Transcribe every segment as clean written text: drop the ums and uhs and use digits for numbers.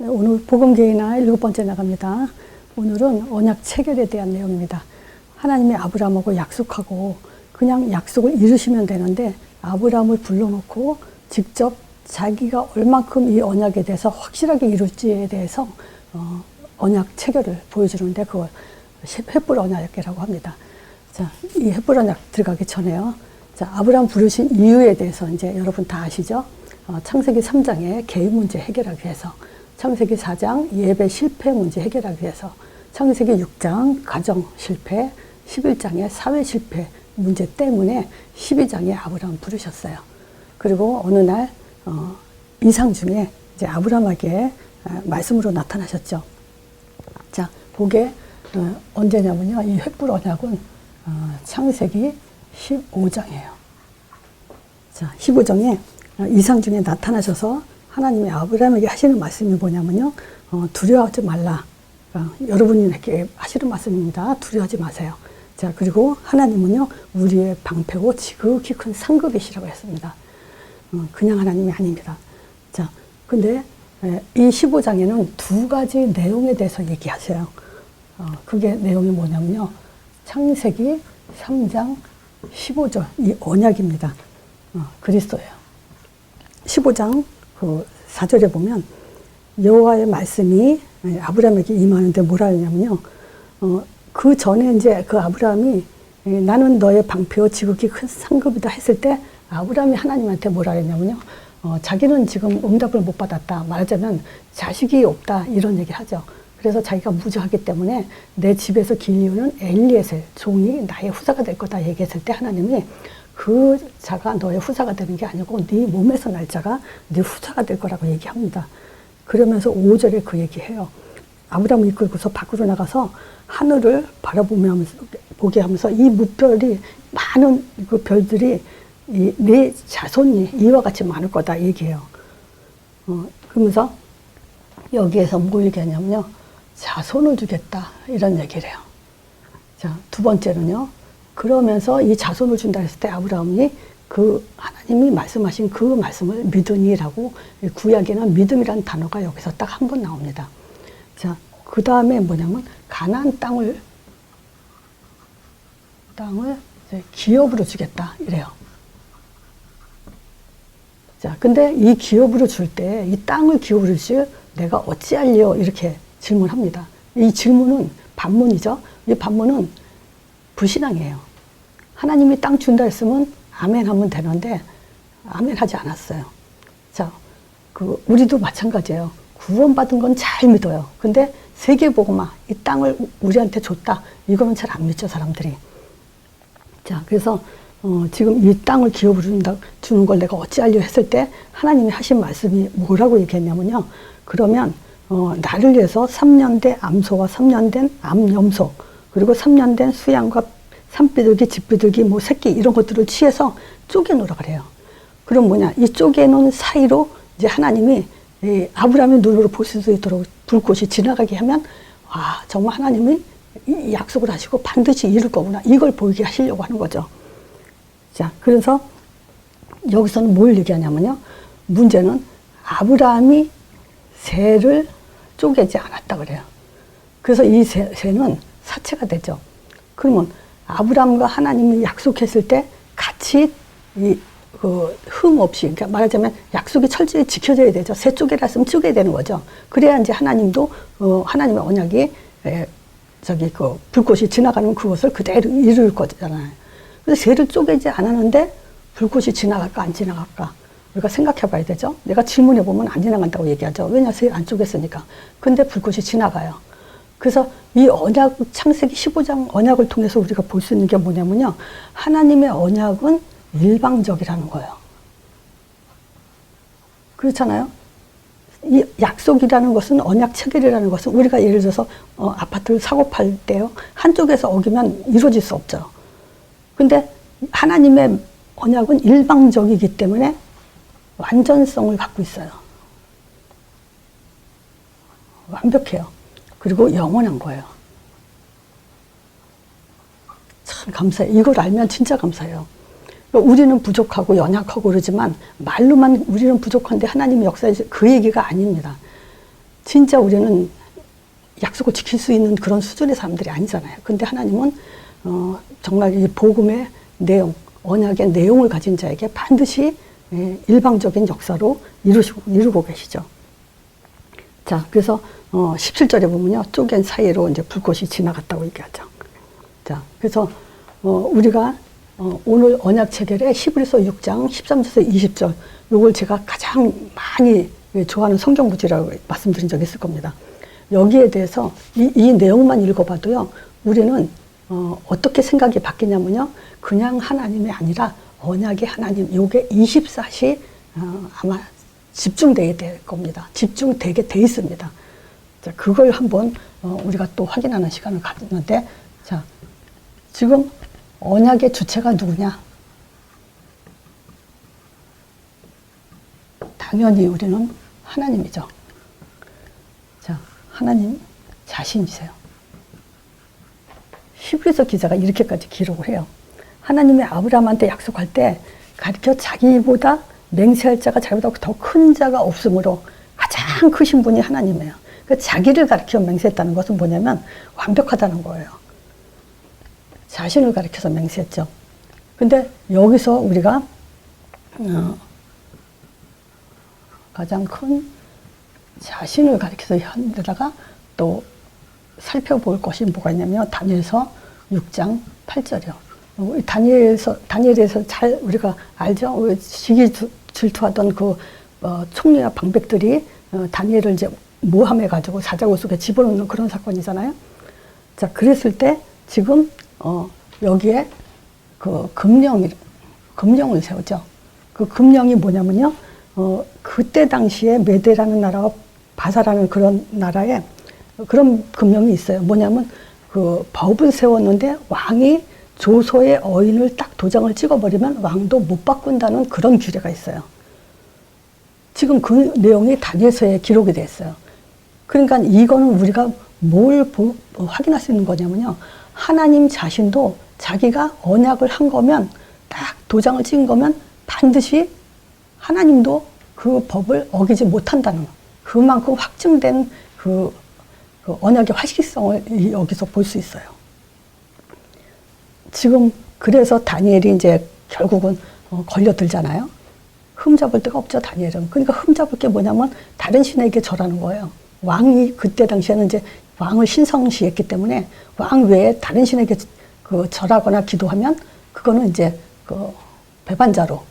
네, 오늘 복음개인화 7번째 나갑니다. 오늘은 언약 체결에 대한 내용입니다. 하나님이 아브라함하고 약속하고 그냥 약속을 이루시면 되는데 아브라함을 불러놓고 직접 자기가 얼만큼 이 언약에 대해서 확실하게 이룰지에 대해서 언약 체결을 보여주는데 그걸 횃불 언약이라고 합니다. 자, 이 횃불 언약 들어가기 전에요. 자, 아브라함 부르신 이유에 대해서 이제 여러분 다 아시죠? 창세기 3장에 개인 문제 해결하기 위해서, 창세기 4장 예배 실패 문제 해결하기 위해서, 창세기 6장 가정 실패, 11장에 사회 실패 문제 때문에 12장에 아브라함 부르셨어요. 그리고 어느 날 이상 중에 이제 아브라함에게 말씀으로 나타나셨죠. 자, 그게 언제냐면요. 이 횃불 언약은 창세기 15장이에요. 자, 15장에 이상 중에 나타나셔서 하나님이 아브라함에게 하시는 말씀이 뭐냐면요. 두려워하지 말라. 여러분이 이렇게 하시는 말씀입니다. 두려워하지 마세요. 자, 그리고 하나님은요, 우리의 방패고 지극히 큰 상급이시라고 했습니다. 그냥 하나님이 아닙니다. 자, 근데 이 15장에는 두 가지 내용에 대해서 얘기하세요. 그게 내용이 뭐냐면요. 창세기 3장 15절, 이 언약입니다. 그리스도예요. 15장 그 4절에 보면 여호와의 말씀이 아브라함에게 임하는데 뭐라 하냐면요. 그 전에 이제 그 아브라함이 나는 너의 방패요 지극히 큰 상급이다 했을 때 아브라함이 하나님한테 뭐라 했냐면요. 자기는 지금 응답을 못 받았다. 말하자면 자식이 없다. 이런 얘기 하죠. 그래서 자기가 무지하기 때문에 내 집에서 길리우는 엘리에셀 종이 나의 후사가 될 거다 얘기했을 때 하나님이 그 자가 너의 후사가 되는 게 아니고 네 몸에서 날 자가 네 후사가 될 거라고 얘기합니다. 그러면서 5절에 그 얘기해요. 아브라함을 이끌고서 밖으로 나가서 하늘을 보게 하면서 이 무별이 많은 그 별들이 네 자손이 이와 같이 많을 거다 얘기해요. 그러면서 여기에서 뭐 얘기하냐면요. 자손을 주겠다 이런 얘기를 해요. 자, 두 번째는요. 그러면서 이 자손을 준다 했을 때 아브라함이 그 하나님이 말씀하신 그 말씀을 믿으니라고 구약에는 믿음이라는 단어가 여기서 딱 한 번 나옵니다. 자, 그 다음에 뭐냐면 가나안 땅을 이제 기업으로 주겠다 이래요. 자, 근데 이 기업으로 줄 때 이 땅을 기업으로 줄 내가 어찌할리요 이렇게 질문합니다. 이 질문은 반문이죠. 이 반문은 불신앙이에요. 하나님이 땅 준다 했으면 아멘 하면 되는데 아멘 하지 않았어요. 자, 우리도 마찬가지예요. 구원받은 건 잘 믿어요. 근데 세계복음화 이 땅을 우리한테 줬다. 이거는 잘 안 믿죠 사람들이. 자, 그래서 지금 이 땅을 기업으로 주는 걸 내가 어찌하려 했을 때 하나님이 하신 말씀이 뭐라고 얘기했냐면요. 그러면 나를 위해서 3년 된 암소와 3년 된 암염소 그리고 3년 된 수양과 산비둘기, 집비둘기, 뭐 새끼 이런 것들을 취해서 쪼개놓으라 그래요. 그럼 뭐냐? 이 쪼개놓은 사이로 이제 하나님이 아브라함의 눈으로 볼 수 있도록 불꽃이 지나가게 하면 와, 정말 하나님이 이 약속을 하시고 반드시 이룰 거구나. 이걸 보이게 하시려고 하는 거죠. 자, 그래서 여기서는 뭘 얘기하냐면요. 문제는 아브라함이 새를 쪼개지 않았다 그래요. 그래서 이 새는 사체가 되죠. 그러면 아브라함과 하나님이 약속했을 때 같이 흠 없이, 그러니까 말하자면 약속이 철저히 지켜져야 되죠. 새 쪼개라 했으면 쪼개야 되는 거죠. 그래야 이제 하나님도, 하나님의 언약이, 불꽃이 지나가는 그것을 그대로 이룰 거잖아요. 그래서 새를 쪼개지 않았는데 불꽃이 지나갈까, 안 지나갈까? 우리가 생각해 봐야 되죠. 내가 질문해 보면 안 지나간다고 얘기하죠. 왜냐, 새 안 쪼갰으니까. 근데 불꽃이 지나가요. 그래서 이 언약, 창세기 15장 언약을 통해서 우리가 볼 수 있는 게 뭐냐면요. 하나님의 언약은 일방적이라는 거예요. 그렇잖아요. 이 약속이라는 것은 언약 체결이라는 것은 우리가 예를 들어서 아파트를 사고 팔 때요. 한쪽에서 어기면 이루어질 수 없죠. 근데 하나님의 언약은 일방적이기 때문에 완전성을 갖고 있어요. 완벽해요. 그리고 영원한 거예요. 참 감사해요. 이걸 알면 진짜 감사해요. 우리는 부족하고 연약하고 그러지만 말로만 우리는 부족한데 하나님의 역사에서 그 얘기가 아닙니다. 진짜 우리는 약속을 지킬 수 있는 그런 수준의 사람들이 아니잖아요. 근데 하나님은 정말 이 복음의 내용, 언약의 내용을 가진 자에게 반드시 일방적인 역사로 이루고 계시죠. 자, 그래서 17절에 보면요, 쪼갠 사이로 이제 불꽃이 지나갔다고 얘기하죠. 자, 그래서 우리가 오늘 언약 체결의 히브리서 6장 13절에서 20절, 요걸 제가 가장 많이 좋아하는 성경 구절이라고 말씀드린 적이 있을 겁니다. 여기에 대해서 이 내용만 읽어봐도요, 우리는 어떻게 생각이 바뀌냐면요, 그냥 하나님이 아니라 언약의 하나님, 요게 24시 아마 집중되게 될 겁니다. 집중되게 돼 있습니다. 자, 그걸 한번 우리가 또 확인하는 시간을 가졌는데, 자, 지금 언약의 주체가 누구냐? 당연히 우리는 하나님이죠. 자, 하나님 자신이세요. 히브리서 기자가 이렇게까지 기록을 해요. 하나님이 아브라함한테 약속할 때 가르쳐 자기보다 맹세할 자가 자기보다 더 큰 자가 없으므로 가장 크신 분이 하나님이에요. 그 자기를 가르쳐 맹세했다는 것은 뭐냐면 완벽하다는 거예요. 자신을 가르쳐서 맹세했죠. 근데 여기서 우리가 가장 큰 자신을 가르쳐서 한 데다가 또 살펴볼 것이 뭐가 있냐면 다니엘서 6장 8절이요. 다니엘에서 잘 우리가 알죠? 시기 질투하던 그 총리와 방백들이 다니엘을 이제 모함해가지고 사자굴 속에 집어넣는 그런 사건이잖아요. 자, 그랬을 때 지금 여기에 그 금령을 세우죠. 그 금령이 뭐냐면요, 그때 당시에 메대라는 나라와 바사라는 그런 나라에 그런 금령이 있어요. 뭐냐면 그 법을 세웠는데 왕이 조서의 어인을 딱 도장을 찍어버리면 왕도 못 바꾼다는 그런 규례가 있어요. 지금 그 내용이 다니엘서에 기록이 돼 있어요. 그러니까 이거는 우리가 뭘 확인할 수 있는 거냐면요, 하나님 자신도 자기가 언약을 한 거면, 딱 도장을 찍은 거면 반드시 하나님도 그 법을 어기지 못한다는 거. 그만큼 확증된 그 언약의 확실성을 여기서 볼 수 있어요. 지금 그래서 다니엘이 이제 결국은 걸려들잖아요. 흠잡을 데가 없죠, 다니엘은. 그러니까 흠잡을 게 뭐냐면 다른 신에게 절하는 거예요. 왕이 그때 당시에는 이제 왕을 신성시했기 때문에 왕 외에 다른 신에게 절하거나 기도하면 그거는 이제 배반자로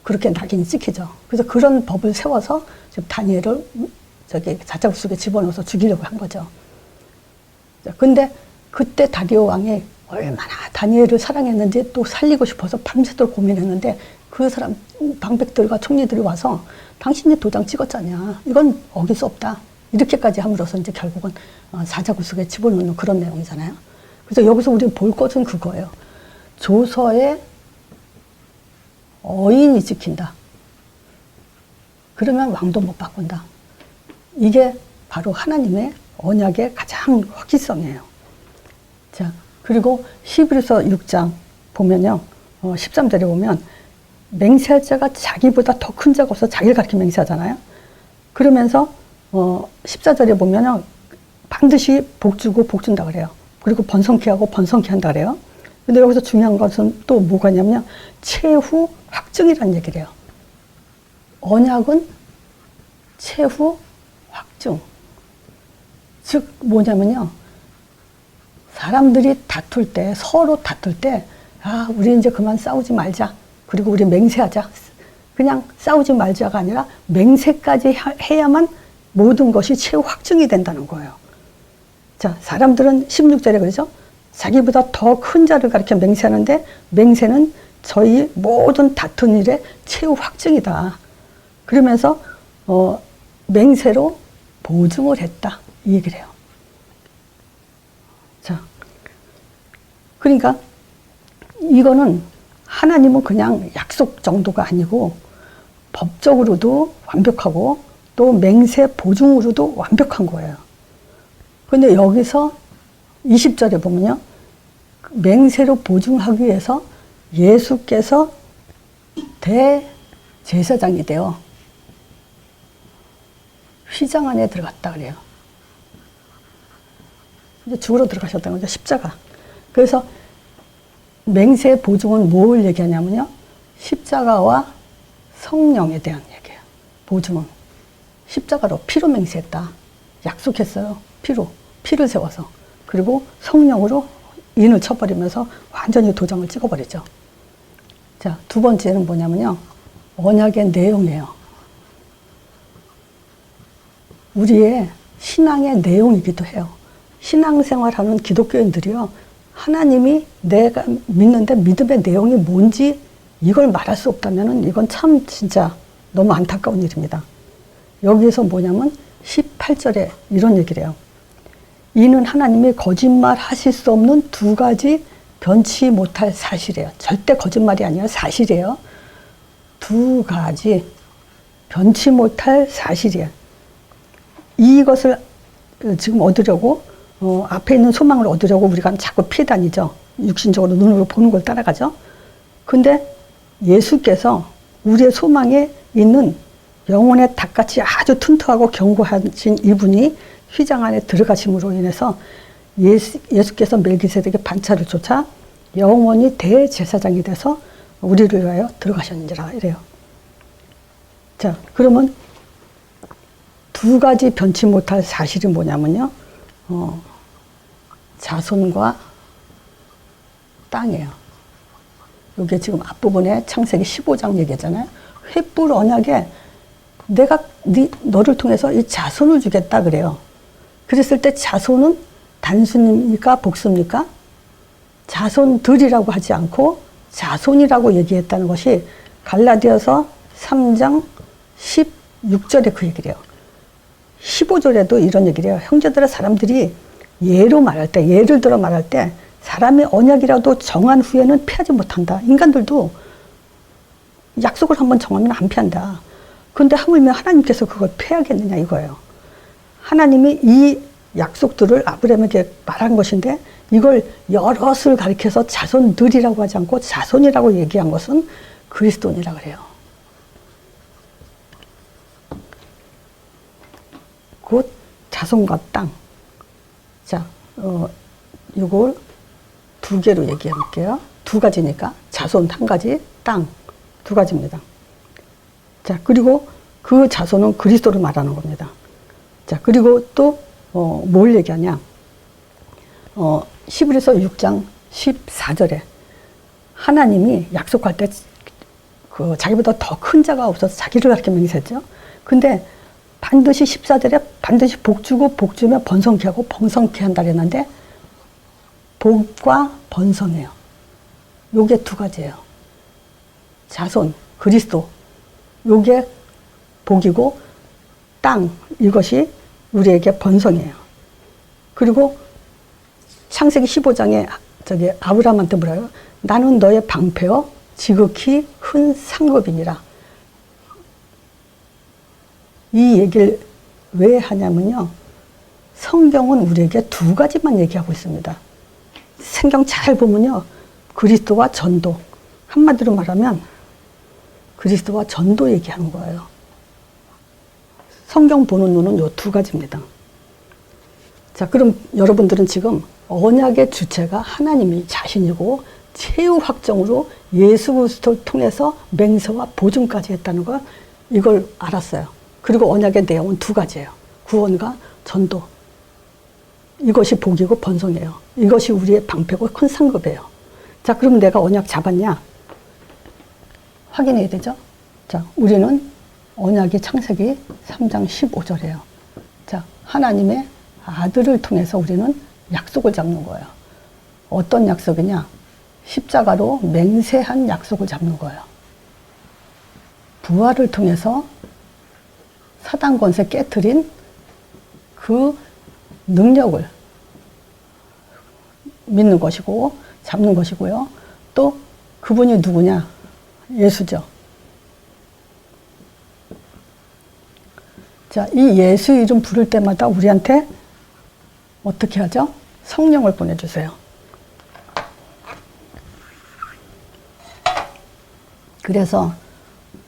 그렇게 낙인이 찍히죠. 그래서 그런 법을 세워서 지금 다니엘을 사자굴 속에 집어넣어서 죽이려고 한 거죠. 근데 그때 다리오 왕이 얼마나 다니엘을 사랑했는지 또 살리고 싶어서 밤새도록 고민했는데 그 사람 방백들과 총리들이 와서 당신이 도장 찍었잖냐, 이건 어길 수 없다, 이렇게까지 함으로써 이제 결국은 사자굴 속에 집어넣는 그런 내용이잖아요. 그래서 여기서 우리가 볼 것은 그거예요. 조서에 어인이 찍힌다. 그러면 왕도 못 바꾼다. 이게 바로 하나님의 언약의 가장 확실성이에요. 자, 그리고 히브리서 6장 보면요, 13절에 보면 맹세할 자가 자기보다 더 큰 자가 없어 자기를 가리켜 맹세하잖아요. 그러면서 14절에 보면요, 반드시 복 주고 복 준다 그래요. 그리고 번성케 하고 번성케 한다 그래요. 근데 여기서 중요한 것은 또 뭐가 있냐면요, 최후 확증이라는 얘기를 해요. 언약은 최후 확증. 즉 뭐냐면요, 사람들이 다툴 때, 서로 다툴 때, 우리 이제 그만 싸우지 말자, 그리고 우리 맹세하자, 그냥 싸우지 말자가 아니라 맹세까지 해야만 모든 것이 최후 확증이 된다는 거예요. 자, 사람들은 16절에 그러죠. 자기보다 더 큰 자를 가리켜 맹세하는데 맹세는 저희 모든 다툰 일의 최후 확증이다. 그러면서 맹세로 보증을 했다, 이 얘기를 해요. 자, 그러니까 이거는 하나님은 그냥 약속 정도가 아니고 법적으로도 완벽하고 또 맹세 보증으로도 완벽한 거예요. 근데 여기서 20절에 보면요, 맹세로 보증하기 위해서 예수께서 대제사장이 되어 휘장 안에 들어갔다 그래요. 이제 죽으러 들어가셨다는 거죠. 십자가. 그래서 맹세 보증은 뭘 얘기하냐면요. 십자가와 성령에 대한 얘기예요. 보증은. 십자가로 피로 맹세했다. 약속했어요. 피를 세워서. 그리고 성령으로 인을 쳐버리면서 완전히 도장을 찍어버리죠. 자, 두 번째는 뭐냐면요. 언약의 내용이에요. 우리의 신앙의 내용이기도 해요. 신앙생활하는 기독교인들이요. 하나님이 내가 믿는데 믿음의 내용이 뭔지 이걸 말할 수 없다면 이건 참 진짜 너무 안타까운 일입니다. 여기에서 뭐냐면 18절에 이런 얘기를 해요. 이는 하나님이 거짓말 하실 수 없는 두 가지 변치 못할 사실이에요. 절대 거짓말이 아니라 사실이에요. 두 가지 변치 못할 사실이에요. 이것을 지금 얻으려고 앞에 있는 소망을 얻으려고 우리가 자꾸 피해 다니죠. 육신적으로 눈으로 보는 걸 따라가죠. 근데 예수께서 우리의 소망에 있는 영혼의 닭같이 아주 튼튼하고 견고하신 이분이 휘장 안에 들어가심으로 인해서 예수께서 멜기세덱의 반차를 쫓아 영원히 대제사장이 돼서 우리를 위하여 들어가셨는지라 이래요. 자, 그러면 두 가지 변치 못할 사실이 뭐냐면요. 자손과 땅이에요. 이게 지금 앞부분에 창세기 15장 얘기잖아요. 횃불 언약에 내가 너를 통해서 이 자손을 주겠다 그래요. 그랬을 때 자손은 단순입니까? 복수입니까? 자손들이라고 하지 않고 자손이라고 얘기했다는 것이 갈라디아서 3장 16절에 그 얘기를 해요. 15절에도 이런 얘기를 해요. 형제들아 사람들이 예를 들어 말할 때 사람의 언약이라도 정한 후에는 피하지 못한다. 인간들도 약속을 한번 정하면 안 피한다. 그런데 하물며 하나님께서 그걸 피하겠느냐 이거예요. 하나님이 이 약속들을 아브라함에게 말한 것인데 이걸 여럿을 가리켜서 자손들이라고 하지 않고 자손이라고 얘기한 것은 그리스도인이라고 그래요. 곧 자손과 땅. 자, 이걸 두 개로 얘기해 볼게요. 두 가지니까 자손 한 가지, 땅 두 가지입니다. 자, 그리고 그 자손은 그리스도를 말하는 겁니다. 자, 그리고 또 뭘 얘기하냐? 히브리서 6장 14절에 하나님이 약속할 때 그 자기보다 더 큰 자가 없어서 자기를 가르쳐 맹세했죠. 근데 반드시 14절에 반드시 복 주고 복 주며 번성케 하고 번성케 한다 그랬는데 복과 번성이에요. 요게 두 가지예요. 자손, 그리스도 요게 복이고 땅 이것이 우리에게 번성이에요. 그리고 창세기 15장에 저기 아브라함한테 뭐라요? 나는 너의 방패요 지극히 큰 상급이니라. 이 얘기를 왜 하냐면요. 성경은 우리에게 두 가지만 얘기하고 있습니다. 성경 잘 보면요. 그리스도와 전도. 한마디로 말하면 그리스도와 전도 얘기하는 거예요. 성경 보는 눈은 요 두 가지입니다. 자, 그럼 여러분들은 지금 언약의 주체가 하나님이 자신이고 최후 확정으로 예수 그리스도를 통해서 맹세와 보증까지 했다는 걸 이걸 알았어요. 그리고 언약의 내용은 두 가지예요. 구원과 전도. 이것이 복이고 번성이에요. 이것이 우리의 방패고 큰 상급이에요. 자, 그럼 내가 언약 잡았냐? 확인해야 되죠? 자, 우리는 언약이 창세기 3장 15절이에요. 자, 하나님의 아들을 통해서 우리는 약속을 잡는 거예요. 어떤 약속이냐? 십자가로 맹세한 약속을 잡는 거예요. 부활을 통해서 사단 권세 깨트린 그 능력을 믿는 것이고 잡는 것이고요. 또 그분이 누구냐? 예수죠. 자, 이 예수 이름 부를 때마다 우리한테 어떻게 하죠? 성령을 보내주세요. 그래서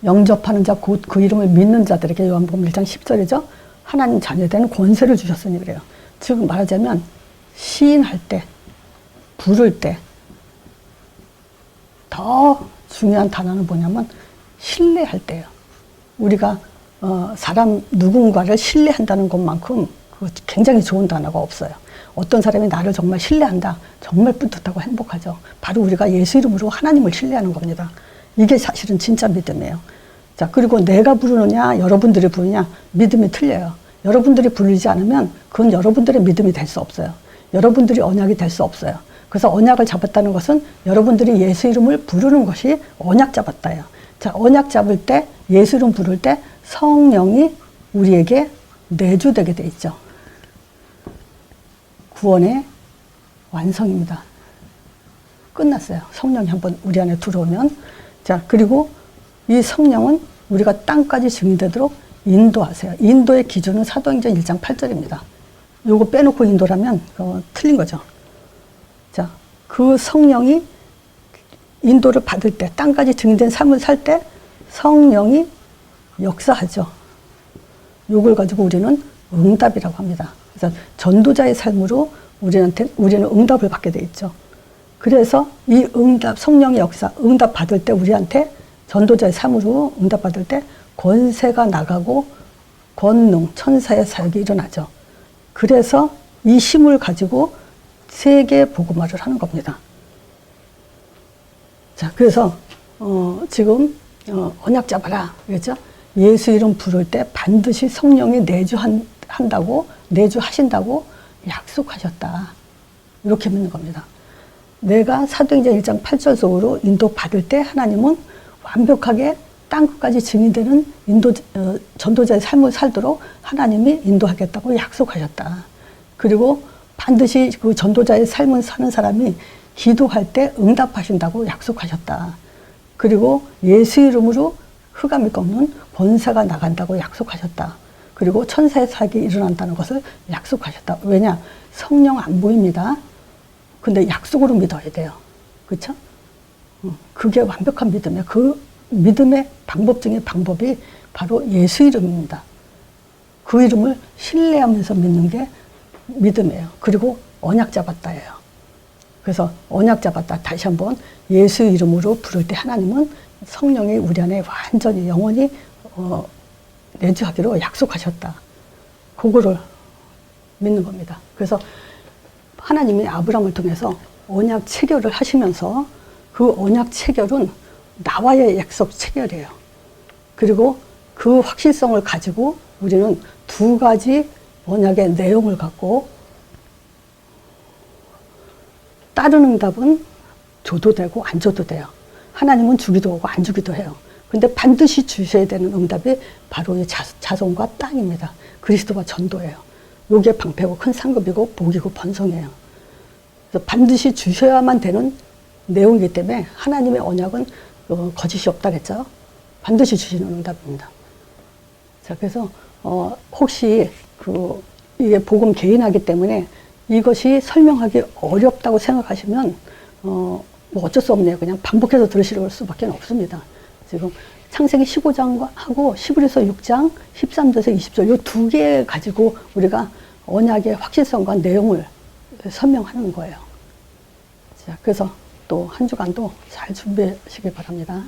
영접하는 자 곧 그 이름을 믿는 자들에게 요한복음 1장 10절이죠. 하나님 자녀된 권세를 주셨으니 그래요. 즉 말하자면 시인할 때, 부를 때 더 중요한 단어는 뭐냐면 신뢰할 때예요. 우리가 사람 누군가를 신뢰한다는 것만큼 굉장히 좋은 단어가 없어요. 어떤 사람이 나를 정말 신뢰한다. 정말 뿌듯하고 행복하죠. 바로 우리가 예수 이름으로 하나님을 신뢰하는 겁니다. 이게 사실은 진짜 믿음이에요. 자, 그리고 내가 부르느냐, 여러분들이 부르냐, 믿음이 틀려요. 여러분들이 부르지 않으면 그건 여러분들의 믿음이 될 수 없어요. 여러분들이 언약이 될 수 없어요. 그래서 언약을 잡았다는 것은 여러분들이 예수 이름을 부르는 것이 언약 잡았다예요. 자, 언약 잡을 때, 예수 이름 부를 때 성령이 우리에게 내주되게 돼 있죠. 구원의 완성입니다. 끝났어요. 성령이 한번 우리 안에 들어오면. 자, 그리고 이 성령은 우리가 땅까지 증인되도록 인도하세요. 인도의 기준은 사도행전 1장 8절입니다. 요거 빼놓고 인도라면 틀린 거죠. 자, 그 성령이 인도를 받을 때, 땅까지 증인된 삶을 살 때 성령이 역사하죠. 요걸 가지고 우리는 응답이라고 합니다. 그래서 전도자의 삶으로 우리는 응답을 받게 돼 있죠. 그래서 이 응답, 성령의 역사, 응답 받을 때 우리한테 전도자의 삶으로 응답 받을 때 권세가 나가고 권능, 천사의 사역이 일어나죠. 그래서 이 힘을 가지고 세계 복음화를 하는 겁니다. 자, 그래서 지금 언약 잡아라, 그렇죠? 예수 이름 부를 때 반드시 성령이 내주하신다고 약속하셨다. 이렇게 믿는 겁니다. 내가 사도행전 1장 8절 속으로 인도받을 때 하나님은 완벽하게 땅끝까지 증인되는 전도자의 삶을 살도록 하나님이 인도하겠다고 약속하셨다. 그리고 반드시 그 전도자의 삶을 사는 사람이 기도할 때 응답하신다고 약속하셨다. 그리고 예수 이름으로 흑암이 꺾는 권세가 나간다고 약속하셨다. 그리고 천사의 사역이 일어난다는 것을 약속하셨다. 왜냐? 성령 안 보입니다. 근데 약속으로 믿어야 돼요. 그렇죠? 그게 완벽한 믿음이에요. 그 믿음의 방법 중에 방법이 바로 예수 이름입니다. 그 이름을 신뢰하면서 믿는 게 믿음이에요. 그리고 언약 잡았다예요. 그래서 언약 잡았다. 다시 한번 예수 이름으로 부를 때 하나님은 성령이 우리 안에 완전히 영원히 내주하기로 약속하셨다. 그거를 믿는 겁니다. 그래서 하나님이 아브라함을 통해서 언약 체결을 하시면서 그 언약 체결은 나와의 약속 체결이에요. 그리고 그 확실성을 가지고 우리는 두 가지 언약의 내용을 갖고 다른 응답은 줘도 되고 안 줘도 돼요. 하나님은 주기도 하고 안 주기도 해요. 근데 반드시 주셔야 되는 응답이 바로 이 자손과 땅입니다. 그리스도와 전도예요. 요게 방패고 큰 상급이고 복이고 번성이에요. 그래서 반드시 주셔야만 되는 내용이기 때문에 하나님의 언약은 거짓이 없다 그랬죠. 반드시 주시는 응답입니다. 자, 그래서 혹시 이게 복음 개인하기 때문에 이것이 설명하기 어렵다고 생각하시면 뭐 어쩔 수 없네요. 그냥 반복해서 들으실 수밖에 없습니다. 지금 창세기 15장하고 히브리서 6장 13절에서 20절 이 두 개 가지고 우리가 언약의 확실성과 내용을 설명하는 거예요. 자, 그래서 또 한 주간도 잘 준비하시길 바랍니다.